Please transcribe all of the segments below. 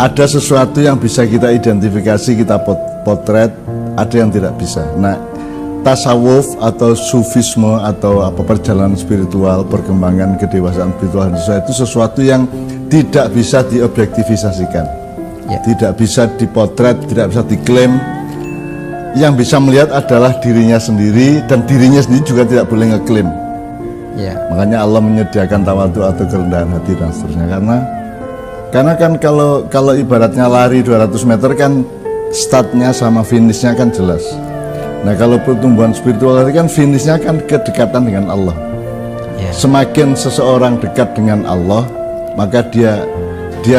ada sesuatu yang bisa kita identifikasi, kita potret, ada yang tidak bisa. Nah, tasawuf atau sufisme atau apa perjalanan spiritual, perkembangan kedewasaan spiritual itu sesuatu yang tidak bisa diobjektivisasikan, tidak bisa dipotret, tidak bisa diklaim. Yang bisa melihat adalah dirinya sendiri, dan dirinya sendiri juga tidak boleh ngeklaim. Makanya Allah menyediakan tawadhu atau kerendahan hati dan seterusnya, karena kan kalau ibaratnya lari 200 meter kan startnya sama finishnya kan jelas. Nah, kalau pertumbuhan spiritual tadi kan finishnya kan kedekatan dengan Allah. Semakin seseorang dekat dengan Allah, maka dia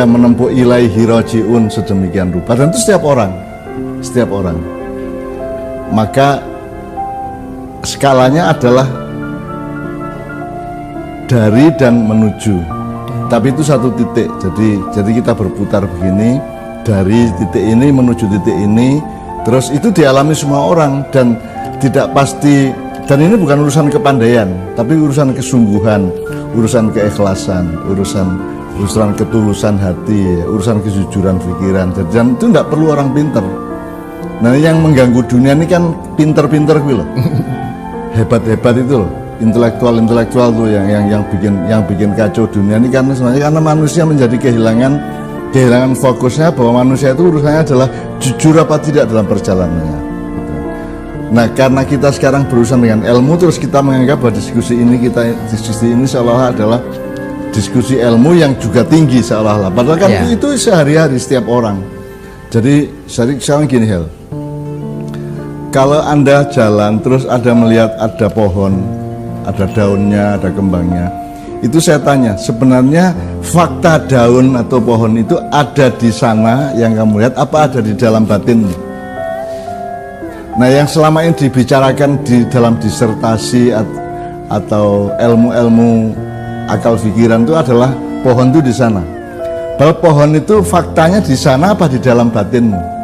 menempuh ilaihi rajiun sedemikian rupa, dan itu setiap orang. Maka skalanya adalah dari dan menuju, tapi itu satu titik. Jadi kita berputar begini, dari titik ini menuju titik ini, terus itu dialami semua orang, dan tidak pasti. Dan ini bukan urusan kepandaian, tapi urusan kesungguhan, urusan keikhlasan, urusan ketulusan hati, urusan kejujuran pikiran. Dan itu tidak perlu orang pinter. Nah, yang mengganggu dunia ini kan pinter-pinter gitu loh. Hebat-hebat itu loh, intelektual tuh yang bikin kacau dunia ini, karena sebenarnya karena manusia menjadi kehilangan fokusnya, bahwa manusia itu urusannya adalah jujur apa tidak dalam perjalanannya. Nah, karena kita sekarang berurusan dengan ilmu, terus kita menganggap bahwa diskusi ini seolah-olah adalah diskusi ilmu yang juga tinggi seolah-olah. Padahal kan itu sehari-hari setiap orang. Jadi sekarang gini, Hel. Kalau Anda jalan terus ada melihat ada pohon, ada daunnya, ada kembangnya, itu saya tanya, sebenarnya fakta daun atau pohon itu ada di sana yang kamu lihat, apa ada di dalam batinmu? Nah, yang selama ini dibicarakan di dalam disertasi atau ilmu-ilmu akal pikiran itu adalah pohon itu di sana. Bahwa pohon itu faktanya di sana apa di dalam batinmu?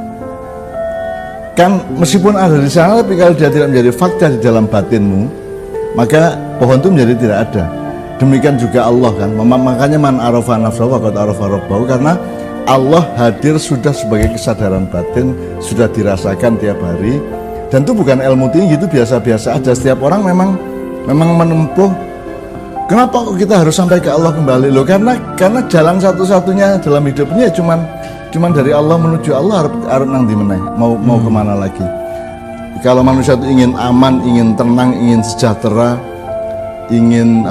Kan meskipun ada di sana, tapi kalau dia tidak menjadi fakta di dalam batinmu, maka pohon itu menjadi tidak ada. Demikian juga Allah kan. Makanya man arafa nafsahu faqad arafa rabbahu, karena Allah hadir sudah sebagai kesadaran batin, sudah dirasakan tiap hari. Dan itu bukan ilmu tinggi, itu biasa-biasa aja. Setiap orang memang menempuh. Kenapa kok kita harus sampai ke Allah kembali loh? Karena jalan satu-satunya dalam hidupnya cuman dari Allah menuju Allah, harus nang di meneh, mau kemana lagi? Kalau manusia itu ingin aman, ingin tenang, ingin sejahtera, ingin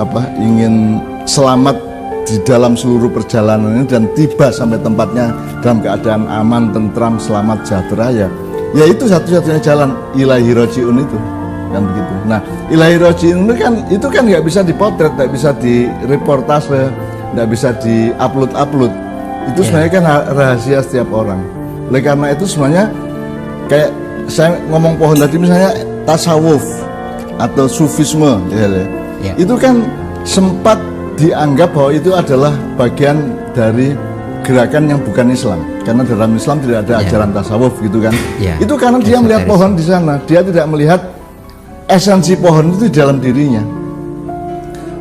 selamat di dalam seluruh perjalanan ini, dan tiba sampai tempatnya dalam keadaan aman, tentram, selamat, sejahtera, ya itu satu-satunya jalan, ilaihi rajiun itu kan begitu. Nah, ilaihi rajiun itu kan nggak bisa dipotret, nggak bisa direportase, nggak bisa diupload. Itu sebenarnya kan rahasia setiap orang. Oleh karena itu sebenarnya kayak saya ngomong pohon tadi, misalnya tasawuf atau sufisme, itu kan sempat dianggap bahwa itu adalah bagian dari gerakan yang bukan Islam, karena dalam Islam tidak ada ajaran tasawuf gitu kan. Itu karena dia melihat pohon di sana, dia tidak melihat esensi pohon itu di dalam dirinya.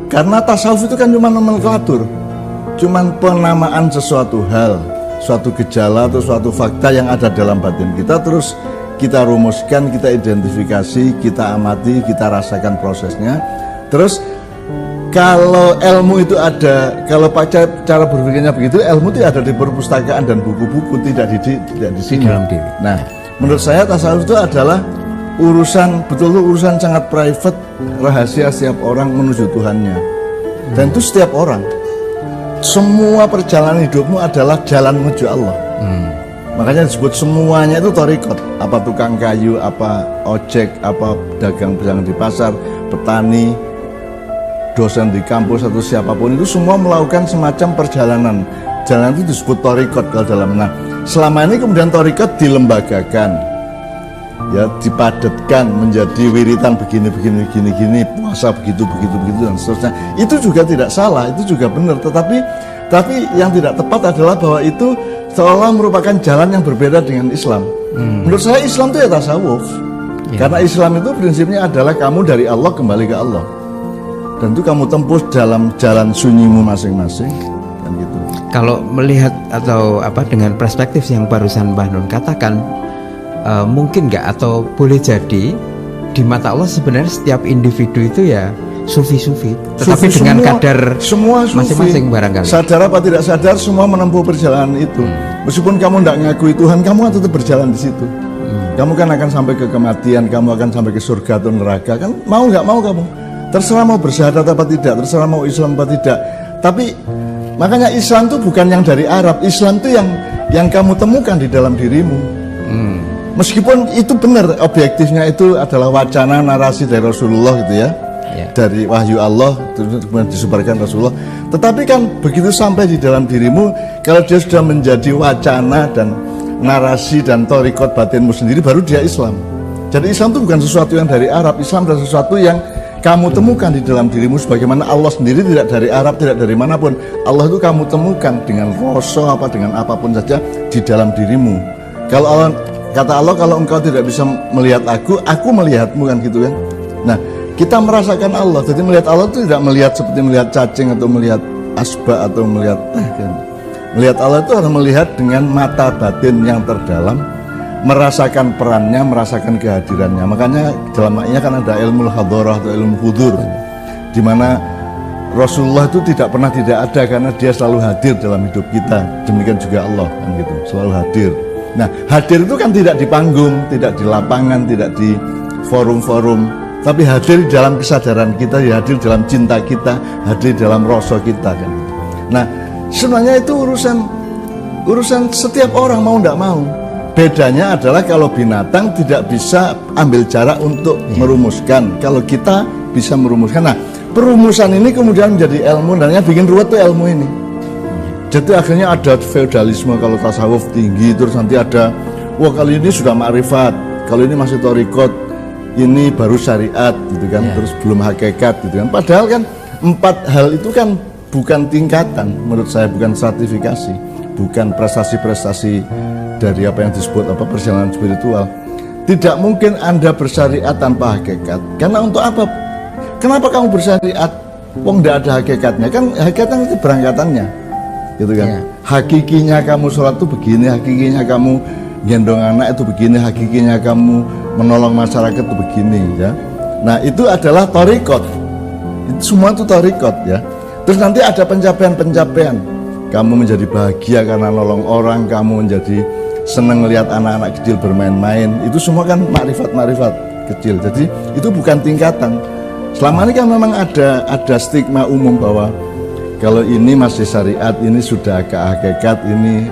Karena tasawuf itu kan cuma nomenklatur, cuman penamaan sesuatu hal, suatu gejala atau suatu fakta yang ada dalam batin kita, terus kita rumuskan, kita identifikasi, kita amati, kita rasakan prosesnya. Terus kalau ilmu itu ada, kalau cara berpikirnya begitu, ilmu itu ada di perpustakaan dan buku-buku, tidak di sini. Nah, menurut saya tasawuf itu adalah urusan sangat private, rahasia setiap orang menuju Tuhannya. Dan itu setiap orang. Semua perjalanan hidupmu adalah jalan menuju Allah. Makanya disebut semuanya itu thariqat. Apa tukang kayu, apa ojek, apa dagang di pasar, petani, dosen di kampus atau siapapun, itu semua melakukan semacam perjalanan. Jalan itu disebut thariqat kalau dalam. Nah, selama ini kemudian thariqat dilembagakan, ya dipadatkan menjadi wiritan begini, puasa begitu dan seterusnya. Itu juga tidak salah, itu juga benar. Tapi yang tidak tepat adalah bahwa itu seolah merupakan jalan yang berbeda dengan Islam. Menurut saya Islam itu ya tasawuf. Karena Islam itu prinsipnya adalah kamu dari Allah kembali ke Allah. Dan itu kamu tempuh dalam jalan sunyimu masing-masing. kan gitu. Kalau melihat atau dengan perspektif yang barusan Mbah Nun katakan, mungkin nggak atau boleh jadi di mata Allah sebenarnya setiap individu itu ya sufi-sufi, tetapi Sufi dengan semua, kadar semua sufi. masing-masing barangkali. Sadar apa tidak sadar, semua menempuh perjalanan itu. Meskipun kamu tidak ngakui Tuhan, kamu tetap berjalan di situ. Kamu kan akan sampai ke kematian, kamu akan sampai ke surga atau neraka, kan mau nggak mau kamu. Terserah mau bersyahadat apa tidak, terserah mau Islam apa tidak. Tapi makanya Islam itu bukan yang dari Arab, Islam itu yang kamu temukan di dalam dirimu. Meskipun itu benar, objektifnya itu adalah wacana narasi dari Rasulullah gitu ya. Dari wahyu Allah kemudian disebarkan Rasulullah. Tetapi kan begitu sampai di dalam dirimu, kalau dia sudah menjadi wacana dan narasi dan thariqat batinmu sendiri, baru dia Islam. Jadi Islam itu bukan sesuatu yang dari Arab, Islam adalah sesuatu yang kamu temukan di dalam dirimu, sebagaimana Allah sendiri tidak dari Arab, tidak dari manapun. Allah itu kamu temukan dengan rasa apa, dengan apapun saja di dalam dirimu. Kalau Allah, kata Allah, kalau engkau tidak bisa melihat aku melihatmu, kan gitu kan. Nah, kita merasakan Allah. Jadi melihat Allah itu tidak melihat seperti melihat cacing atau melihat asbak atau melihat kan. Melihat Allah itu harus melihat dengan mata batin yang terdalam, merasakan perannya, merasakan kehadirannya. Makanya dalam maknanya kan ada ilmu hadharah atau ilmu hudur, di mana Rasulullah itu tidak pernah tidak ada, karena dia selalu hadir dalam hidup kita. Demikian juga Allah, kan gitu, selalu hadir. Nah, hadir itu kan tidak di panggung, tidak di lapangan, tidak di forum-forum, tapi hadir dalam kesadaran kita, ya hadir dalam cinta kita, hadir dalam rasa kita, kan. Nah, sebenarnya itu urusan setiap orang, mau tidak mau. Bedanya adalah kalau binatang tidak bisa ambil jarak untuk merumuskan, kalau kita bisa merumuskan. Nah, perumusan ini kemudian menjadi ilmu, dan yang bikin ruwet tuh ilmu ini. Jadi akhirnya ada feodalisme kalau tasawuf tinggi, terus nanti ada, wah kali ini sudah ma'rifat, kalau ini masih thariqat, ini baru syariat gitu kan, terus belum hakikat gitu kan. Padahal kan 4 hal itu kan bukan tingkatan, menurut saya bukan stratifikasi, bukan prestasi-prestasi dari apa yang disebut perjalanan spiritual. Tidak mungkin Anda bersyariat tanpa hakikat. Karena untuk apa? Kenapa kamu bersyariat? Wong tidak ada hakikatnya, kan hakikatnya itu berangkatannya, gitu kan. Hakikinya kamu sholat itu begini, hakikinya kamu gendong anak itu begini, hakikinya kamu menolong masyarakat itu begini, ya. Nah, itu adalah thariqat. Itu semua itu thariqat, ya. Terus nanti ada pencapaian-pencapaian. Kamu menjadi bahagia karena nolong orang, kamu menjadi senang melihat anak-anak kecil bermain-main. Itu semua kan makrifat-makrifat kecil. Jadi itu bukan tingkatan. Selama ini kan memang ada stigma umum bahwa kalau ini masih syariat, ini sudah ke hakikat, ini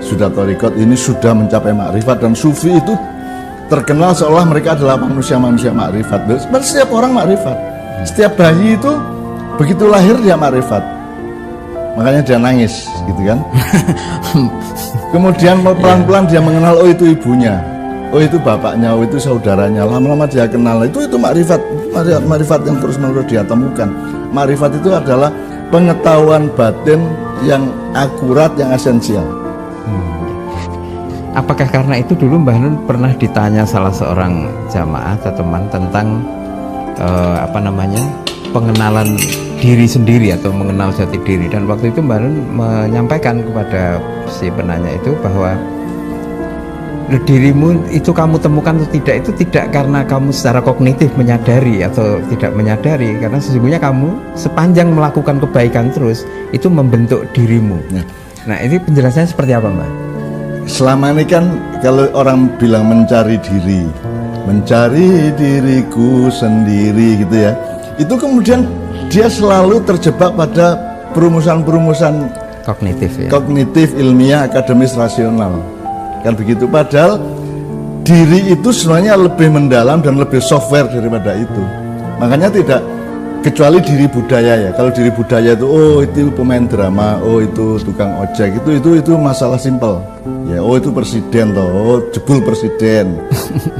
sudah thariqat, ini sudah mencapai makrifat. Dan sufi itu terkenal seolah mereka adalah manusia-manusia makrifat. Setiap orang makrifat. Setiap bayi itu begitu lahir dia makrifat. Makanya dia nangis, gitu kan. Kemudian pelan-pelan dia mengenal, oh itu ibunya, oh itu bapaknya, oh itu saudaranya. Lama-lama dia kenal, itu makrifat yang terus-menerus dia temukan. Makrifat itu adalah pengetahuan batin yang akurat, yang esensial. Apakah karena itu dulu Mbah Nun pernah ditanya salah seorang jamaah atau teman tentang pengenalan diri sendiri atau mengenal jati diri, dan waktu itu Mbah Nun menyampaikan kepada si penanya itu bahwa dirimu itu kamu temukan atau tidak, itu tidak karena kamu secara kognitif menyadari atau tidak menyadari, karena sesungguhnya kamu sepanjang melakukan kebaikan terus itu membentuk dirimu. Nah, ini penjelasannya seperti apa, Mbak? Selama ini kan kalau orang bilang mencari diri, mencari diriku sendiri gitu ya, itu kemudian dia selalu terjebak pada perumusan-perumusan kognitif, ya? Kognitif, ilmiah, akademis, rasional, kan begitu. Padahal diri itu sebenarnya lebih mendalam dan lebih software daripada itu. Makanya tidak, kecuali diri budaya ya. Kalau diri budaya itu, oh itu pemain drama, oh itu tukang ojek, itu masalah simpel ya. Oh itu presiden toh, oh jebul presiden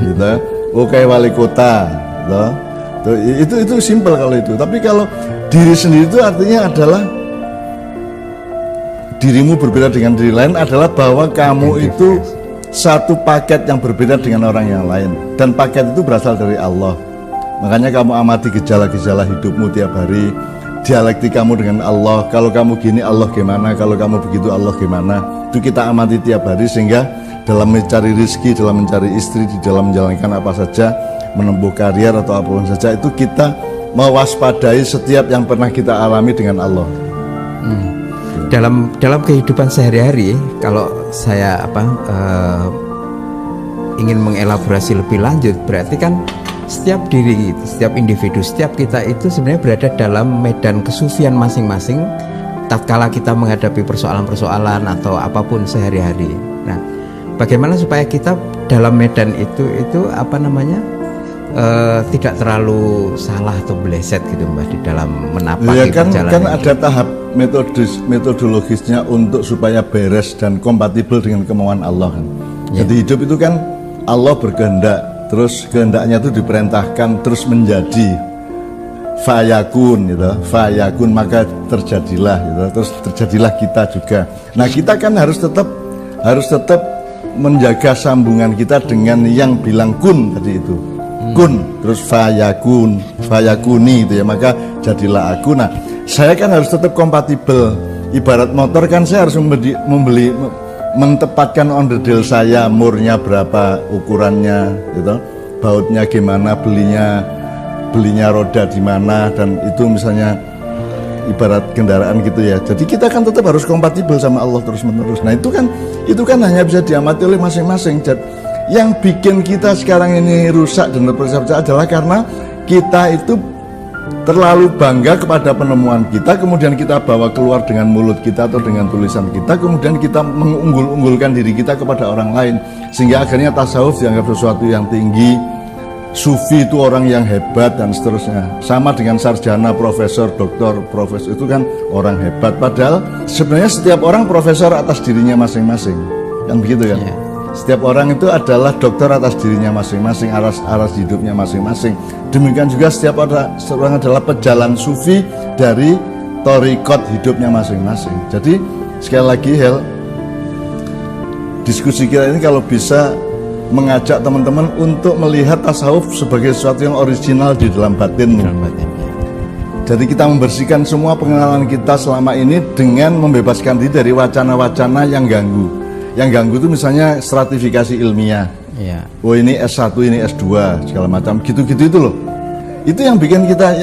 gitu. Oh kayak wali kota toh. Itu simpel kalau itu. Tapi kalau diri sendiri itu artinya adalah dirimu berbeda dengan diri lain, adalah bahwa kamu itu satu paket yang berbeda dengan orang yang lain, dan paket itu berasal dari Allah. Makanya kamu amati gejala-gejala hidupmu tiap hari, dialektikamu dengan Allah. Kalau kamu gini Allah gimana, kalau kamu begitu Allah gimana. Itu kita amati tiap hari, sehingga dalam mencari rezeki, dalam mencari istri, di dalam menjalankan apa saja, menempuh karier atau apapun saja, itu kita mewaspadai setiap yang pernah kita alami dengan Allah. Dalam kehidupan sehari-hari, kalau saya ingin mengelaborasi lebih lanjut, berarti kan setiap diri, setiap individu, setiap kita itu sebenarnya berada dalam medan kesufian masing-masing tatkala kita menghadapi persoalan-persoalan atau apapun sehari-hari. Nah, bagaimana supaya kita dalam medan itu tidak terlalu salah atau meleset gitu Mbah di dalam menapaki perjalanan kan ada tahap metodologisnya untuk supaya beres dan kompatibel dengan kemauan Allah kan. Jadi hidup itu kan Allah berkehendak, terus kehendaknya itu diperintahkan terus menjadi fayakun gitu, fayakun maka terjadilah gitu, terus terjadilah kita juga. Nah kita kan harus tetap menjaga sambungan kita dengan yang bilang kun tadi itu, kun terus fayakun, fayakuni gitu ya, maka jadilah aku. Nah saya kan harus tetap kompatibel. Ibarat motor kan saya harus mentempatkan onderdil saya, murnya berapa, ukurannya gitu, bautnya gimana, belinya roda di mana, dan itu misalnya ibarat kendaraan gitu ya. Jadi kita kan tetap harus kompatibel sama Allah terus menerus. Nah itu kan hanya bisa diamati oleh masing-masing. Yang bikin kita sekarang ini rusak dan berpecah-pecah adalah karena kita itu terlalu bangga kepada penemuan kita, kemudian kita bawa keluar dengan mulut kita atau dengan tulisan kita, kemudian kita mengunggul-unggulkan diri kita kepada orang lain, sehingga akhirnya tasawuf dianggap sesuatu yang tinggi, sufi itu orang yang hebat dan seterusnya. Sama dengan sarjana, profesor, doktor, profesor itu kan orang hebat, padahal sebenarnya setiap orang profesor atas dirinya masing-masing, kan begitu kan? Setiap orang itu adalah dokter atas dirinya masing-masing, aras hidupnya masing-masing. Demikian juga setiap orang adalah pejalan sufi dari thariqat hidupnya masing-masing. Jadi sekali lagi diskusi kita ini kalau bisa mengajak teman-teman untuk melihat tasawuf sebagai sesuatu yang original di dalam batinmu. Jadi kita membersihkan semua pengenalan kita selama ini dengan membebaskan diri dari wacana-wacana yang ganggu. Yang ganggu itu misalnya stratifikasi ilmiah. Oh ini S1, ini S2 segala macam, gitu-gitu itu loh. Itu yang bikin kita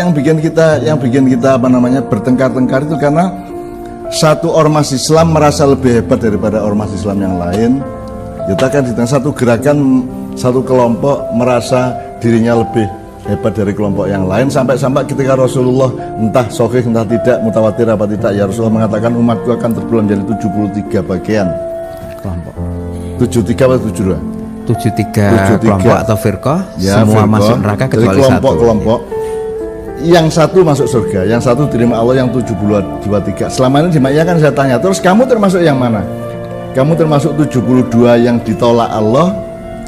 bertengkar-tengkar itu karena satu ormas Islam merasa lebih hebat daripada ormas Islam yang lain. Kita kan di tengah satu gerakan, satu kelompok merasa dirinya lebih hebat dari kelompok yang lain, sampai ketika Rasulullah entah sahih entah tidak, mutawatir apa tidak, ya Rasulullah mengatakan umatku akan terbelah menjadi 73 bagian. Kelompok 73 atau 72? 73 kelompok atau firqah, ya, semua masuk neraka kecuali kelompok. Yang satu masuk surga, yang satu diterima Allah, yang 73. Selama ini di Makkah kan saya tanya, terus kamu termasuk yang mana? Kamu termasuk 72 yang ditolak Allah,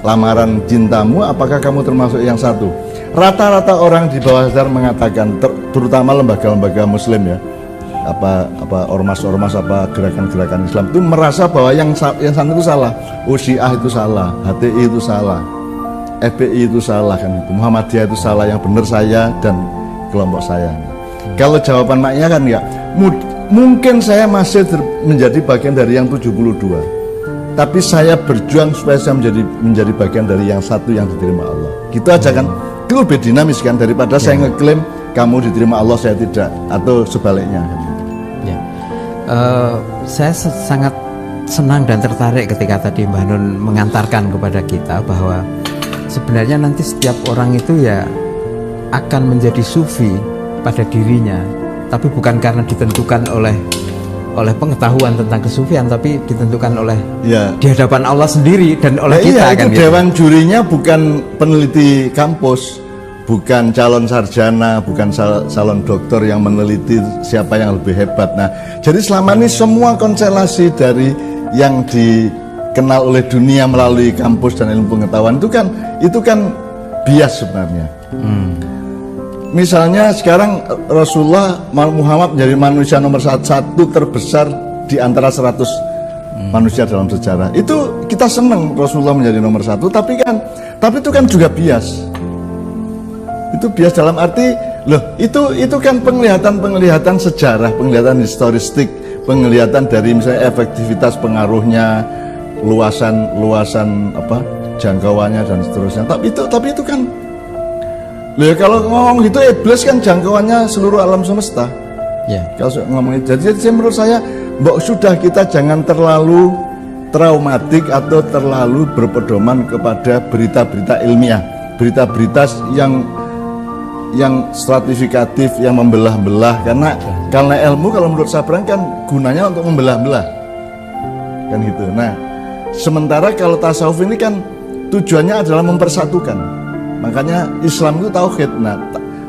lamaran cintamu, apakah kamu termasuk yang satu? Rata-rata orang di bawah sadar mengatakan, terutama lembaga-lembaga muslim ya, ormas-ormas, gerakan-gerakan Islam itu merasa bahwa yang satu itu salah. Syiah itu salah, HTI itu salah, FPI itu salah kan, Muhammadiyah itu salah, yang benar saya dan kelompok saya. Kalau jawaban maknya kan enggak, mungkin saya masih menjadi bagian dari yang 72, tapi saya berjuang supaya saya menjadi bagian dari yang satu yang diterima Allah. Gitu aja kan, itu lebih dinamis kan daripada saya ngeklaim kamu diterima Allah saya tidak, atau sebaliknya kan. Saya sangat senang dan tertarik ketika tadi Mbah Nun mengantarkan kepada kita bahwa sebenarnya nanti setiap orang itu ya akan menjadi sufi pada dirinya, tapi bukan karena ditentukan oleh pengetahuan tentang kesufian, tapi ditentukan oleh di hadapan Allah sendiri dan oleh kita kan. Dewan jurinya bukan peneliti kampus, bukan calon sarjana, bukan calon dokter yang meneliti siapa yang lebih hebat. Nah, jadi selama ini semua konstelasi dari yang dikenal oleh dunia melalui kampus dan ilmu pengetahuan itu kan bias sebenarnya. Misalnya sekarang Rasulullah Muhammad menjadi manusia nomor satu terbesar di antara 100 manusia dalam sejarah. Itu kita senang Rasulullah menjadi nomor satu, tapi itu kan juga bias. Itu bias dalam arti Loh, itu kan penglihatan sejarah, penglihatan historistik, penglihatan dari misalnya efektivitas pengaruhnya, luasan apa jangkauannya dan seterusnya. Tapi itu kan, loh, kalau ngomong gitu iblis kan jangkauannya seluruh alam semesta. Ya. Kalau ngomongin, jadi menurut saya, sudah kita jangan terlalu traumatik atau terlalu berpedoman kepada berita-berita ilmiah, berita-berita yang stratifikatif, yang membelah-belah, karena ilmu kalau menurut Sabran kan gunanya untuk membelah-belah kan gitu. Nah, sementara kalau tasawuf ini kan tujuannya adalah mempersatukan, makanya Islam itu tauhid. Nah,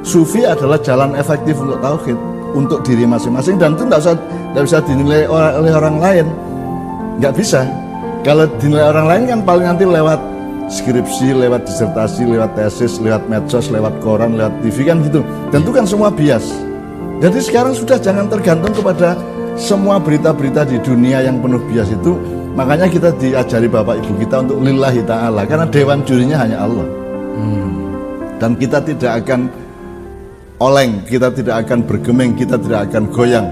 sufi adalah jalan efektif untuk tauhid untuk diri masing-masing, dan itu tidak bisa dinilai oleh orang lain, nggak bisa. Kalau dinilai orang lain kan paling nanti lewat skripsi, lewat disertasi, lewat tesis, lewat medsos, lewat koran, lewat TV kan gitu. Tentu kan semua bias. Jadi sekarang sudah jangan tergantung kepada semua berita-berita di dunia yang penuh bias itu. Makanya kita diajari Bapak Ibu kita untuk lillahi ta'ala, karena dewan jurinya hanya Allah. Dan kita tidak akan oleng, kita tidak akan bergeming, kita tidak akan goyang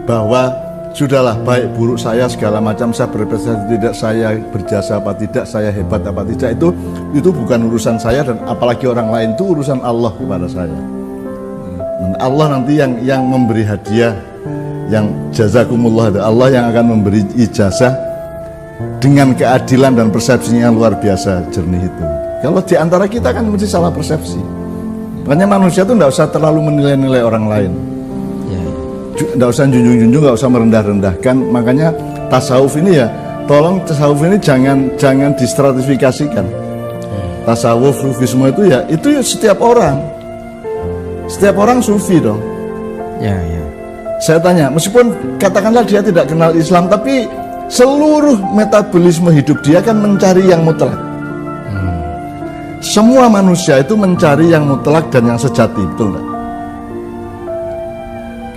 bahwa sudahlah, baik buruk saya segala macam, saya berprestasi tidak, saya berjasa apa tidak, saya hebat apa tidak, itu bukan urusan saya, dan apalagi orang lain, itu urusan Allah kepada saya. Dan Allah nanti yang memberi hadiah, yang jazakumullah, Allah yang akan memberi ijazah dengan keadilan dan persepsinya yang luar biasa jernih itu. Kalau di antara kita kan mesti salah persepsi. Makanya manusia itu tidak usah terlalu menilai-nilai orang lain. Tidak usah junjung-junjung, nggak usah merendah-rendahkan. Makanya tasawuf ini ya, tolong tasawuf ini jangan distratifikasikan. Tasawuf, sufisme itu ya setiap orang sufi dong. Ya. Saya tanya, meskipun katakanlah dia tidak kenal Islam, tapi seluruh metabolisme hidup dia kan mencari yang mutlak. Semua manusia itu mencari yang mutlak dan yang sejati, betul nggak?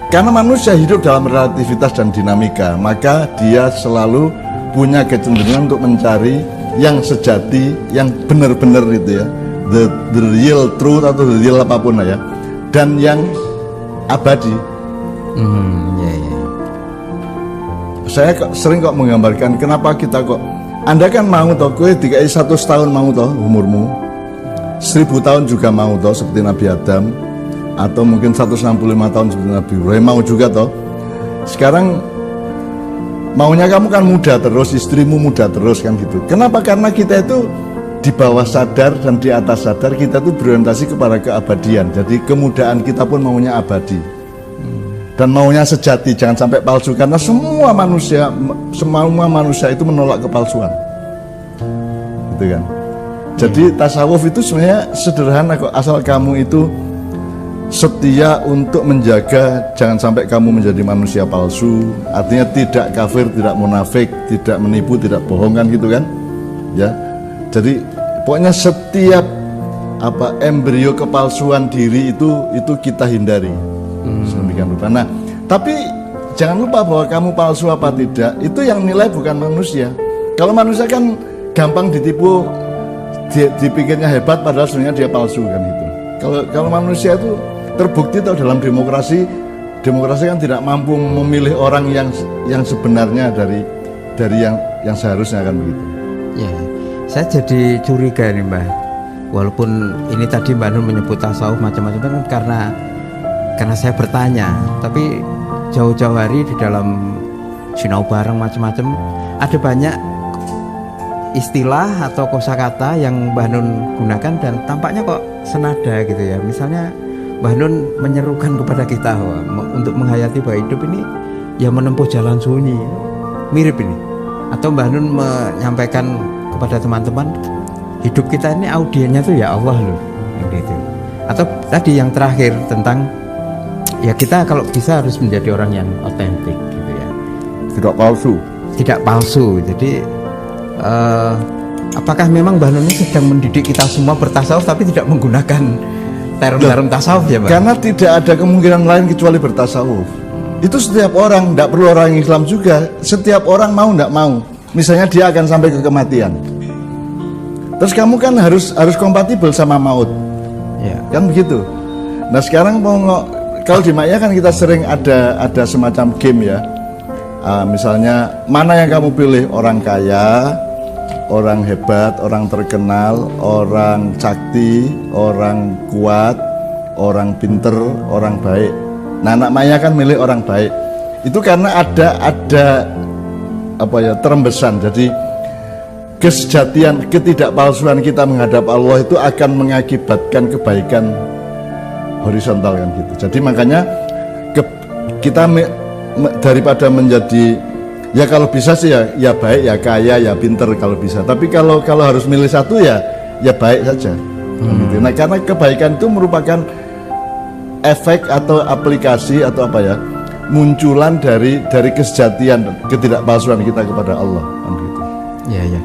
Karena manusia hidup dalam relativitas dan dinamika, maka dia selalu punya kecenderungan untuk mencari yang sejati, yang benar-benar itu ya, the real truth atau the real apapun lah ya, dan yang abadi. Saya sering kok menggambarkan kenapa kita kok, Anda kan mau toh, kowe dikai 100 tahun mau toh umurmu, 1000 tahun juga mau toh seperti Nabi Adam, atau mungkin 165 tahun seperti Nabi Ibrahim mau juga toh. Sekarang maunya kamu kan muda terus, istrimu muda terus kan gitu. Kenapa? Karena kita itu di bawah sadar dan di atas sadar kita itu berorientasi kepada keabadian. Jadi kemudaan kita pun maunya abadi dan maunya sejati, jangan sampai palsu. Karena semua manusia itu menolak kepalsuan, gitu kan. Jadi tasawuf itu sebenarnya sederhana kok, asal kamu itu setia untuk menjaga jangan sampai kamu menjadi manusia palsu, artinya tidak kafir, tidak munafik, tidak menipu, tidak bohong kan gitu kan ya. Jadi pokoknya setiap embrio kepalsuan diri itu kita hindari sedemikian rupa. Nah, tapi jangan lupa bahwa kamu palsu apa tidak itu yang nilai bukan manusia. Kalau manusia kan gampang ditipu, dipikirnya hebat padahal sebenarnya dia palsu kan itu. Kalau manusia itu terbukti tuh dalam demokrasi kan tidak mampu memilih orang yang sebenarnya dari yang seharusnya kan begitu. Ya, saya jadi curiga nih Mbah. Walaupun ini tadi Mbak Nun menyebut tasawuf macam-macam kan karena saya bertanya, tapi jauh-jauh hari di dalam sinau bareng macam-macam ada banyak istilah atau kosakata yang Mbah Nun gunakan dan tampaknya kok senada gitu ya. Misalnya Mbah Nun menyerukan kepada kita untuk menghayati bahwa hidup ini ya menempuh jalan sunyi, mirip ini. Atau Mbah Nun menyampaikan kepada teman-teman, hidup kita ini audiennya tuh ya Allah loh, gitu. Atau tadi yang terakhir tentang ya kita kalau bisa harus menjadi orang yang otentik gitu ya, tidak palsu. Jadi apakah memang Mbah Nun ini sedang mendidik kita semua bertasawuf tapi tidak menggunakan term-term tasawuf ya Mbak? Karena tidak ada kemungkinan lain kecuali bertasawuf. Itu setiap orang, tidak perlu orang Islam juga. Setiap orang mau tidak mau, misalnya dia akan sampai ke kematian, terus kamu kan harus kompatibel sama maut ya. Kan begitu. Nah sekarang kalau di Maya kan kita sering ada semacam game ya. Misalnya mana yang kamu pilih, orang kaya, orang hebat, orang terkenal, orang sakti, orang kuat, orang pinter, orang baik. Nah anak Maya kan milih orang baik. Itu karena ada apa ya, terembesan. Jadi kesejatian, ketidakpalsuan kita menghadap Allah itu akan mengakibatkan kebaikan horizontal kan gitu. Jadi makanya kita daripada menjadi ya kalau bisa sih ya baik, ya kaya, ya pinter kalau bisa. Tapi kalau harus milih satu ya baik saja. Gitu. Nah karena kebaikan itu merupakan efek atau aplikasi atau apa ya, munculan dari kesejatian, ketidakpalsuan kita kepada Allah kan gitu. Iya, iya.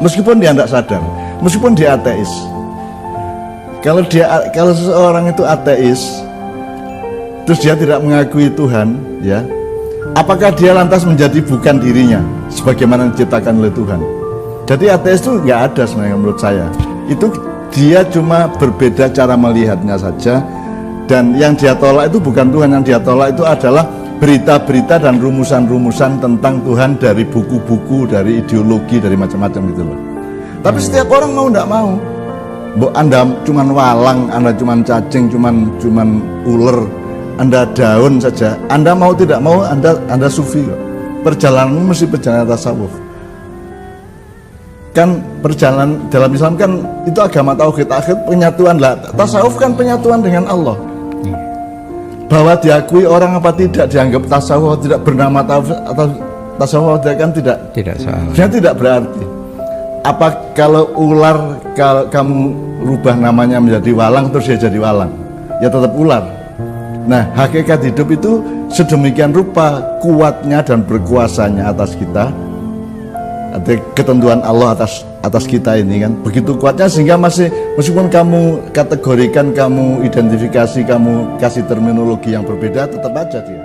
Meskipun dia tidak sadar, meskipun dia ateis. Kalau seseorang itu ateis, terus dia tidak mengakui Tuhan, ya, apakah dia lantas menjadi bukan dirinya, sebagaimana diciptakan oleh Tuhan? Jadi ateis itu nggak ada sebenarnya menurut saya. Itu dia cuma berbeda cara melihatnya saja, dan yang dia tolak itu bukan Tuhan, yang dia tolak itu adalah berita-berita dan rumusan-rumusan tentang Tuhan dari buku-buku, dari ideologi, dari macam-macam gitu loh. Tapi setiap orang mau nggak mau. Anda cuman walang, Anda cuman cacing, cuman ular, Anda daun saja. Anda mau tidak mau, Anda sufi kok. Perjalananmu mesti perjalanan tasawuf. Kan perjalanan dalam Islam kan itu agama tauhid, penyatuan lah. Tasawuf kan penyatuan dengan Allah. Bahwa diakui orang apa tidak, dianggap tasawuf tidak, bernama tasawuf kan tidak soal. Dia tidak berarti. Apa kalau ular, kalau kamu rubah namanya menjadi walang terus dia jadi walang, ya tetap ular. Nah hakikat hidup itu sedemikian rupa kuatnya dan berkuasanya atas kita, ada ketentuan Allah atas kita ini kan begitu kuatnya, sehingga meskipun kamu kategorikan, kamu identifikasi, kamu kasih terminologi yang berbeda, tetap aja dia